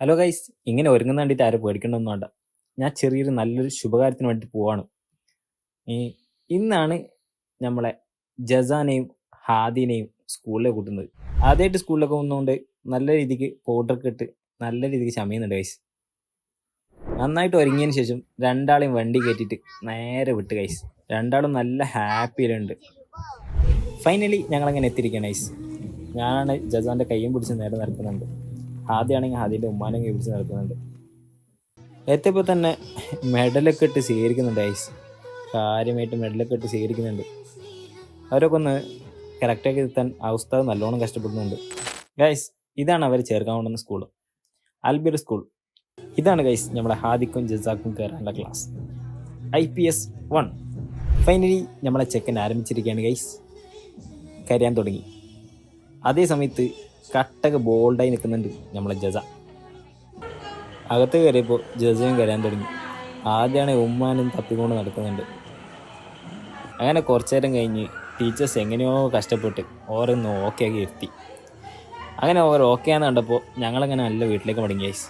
Hello guys, ഇങ്ങനെ ഒരുങ്ങുന്ന കണ്ടിട്ട് ആരും പേടിക്കണമെന്നും വേണ്ട. ഞാൻ ചെറിയൊരു നല്ലൊരു ശുഭകാര്യത്തിന് വേണ്ടി പോവാണ്. ഈ ഇന്നാണ് നമ്മളെ ജസാനെയും ഹാദിനെയും സ്കൂളിലേക്ക് കൂട്ടുന്നത്. ആദ്യമായിട്ട് സ്കൂളിലൊക്കെ വന്നുകൊണ്ട് നല്ല രീതിക്ക് പൗഡറൊക്കെ ഇട്ട് നല്ല രീതിക്ക് ചമയുന്നുണ്ട് ഗൈസ്. നന്നായിട്ട് ഒരുങ്ങിയതിന് ശേഷം രണ്ടാളെയും വണ്ടി കയറ്റിയിട്ട് നേരെ വിട്ട് ഗൈസ്. രണ്ടാളും നല്ല ഹാപ്പിയിലുണ്ട്. ഫൈനലി ഞങ്ങളങ്ങനെ എത്തിയിരിക്കുകയാണ് ഗൈസ്. ഞാനാണ് ജസാന്റെ കയ്യും പിടിച്ച് നേരെ നടക്കുന്നുണ്ട്. ഹാദിയാണെങ്കിൽ ഹാദിൻ്റെ ഉമ്മാനെങ്കിൽ പിടിച്ച് നടക്കുന്നുണ്ട്. എത്തിയപ്പോൾ തന്നെ മെഡലൊക്കെ ഇട്ട് സ്വീകരിക്കുന്നുണ്ട് ഗൈസ്. കാര്യമായിട്ട് മെഡലൊക്കെ ഇട്ട് സ്വീകരിക്കുന്നുണ്ട്. അവരൊക്കെ ഒന്ന് കറക്റ്റാക്കി എത്താൻ ഉസ്താദ് നല്ലോണം കഷ്ടപ്പെടുന്നുണ്ട് ഗൈസ്. ഇതാണ് അവർ ചേർക്കാൻ കൊണ്ടുവന്ന സ്കൂൾ, അൽബിർ സ്കൂൾ. ഇതാണ് ഗൈസ് നമ്മളെ ഹാദിക്കും ജസാക്കും കയറാനുള്ള ക്ലാസ്, IPS 1. ഫൈനലി നമ്മളെ ചെക്കൻ ആരംഭിച്ചിരിക്കുകയാണ് ഗൈസ്. കരയാൻ തുടങ്ങി. അതേ സമയത്ത് കട്ടൊക്കെ ബോൾഡായി നിൽക്കുന്നുണ്ട് നമ്മളെ ജസ. അകത്ത് കയറിയപ്പോൾ ജസയും കരയാൻ തുടങ്ങി. ആദ്യമാണ് ഉമ്മാനും തപ്പിക്കൊണ്ട് നടക്കുന്നുണ്ട്. അങ്ങനെ കുറച്ചു നേരം കഴിഞ്ഞ് ടീച്ചേഴ്സ് എങ്ങനെയോ കഷ്ടപ്പെട്ട് ഓരോന്ന് ഓക്കെ ആക്കി ഇരുത്തി. അങ്ങനെ ഓരോ ഓക്കെ ആണെന്ന് കണ്ടപ്പോൾ ഞങ്ങളങ്ങനെ നല്ല വീട്ടിലേക്ക് മടങ്ങി ഗൈസ്.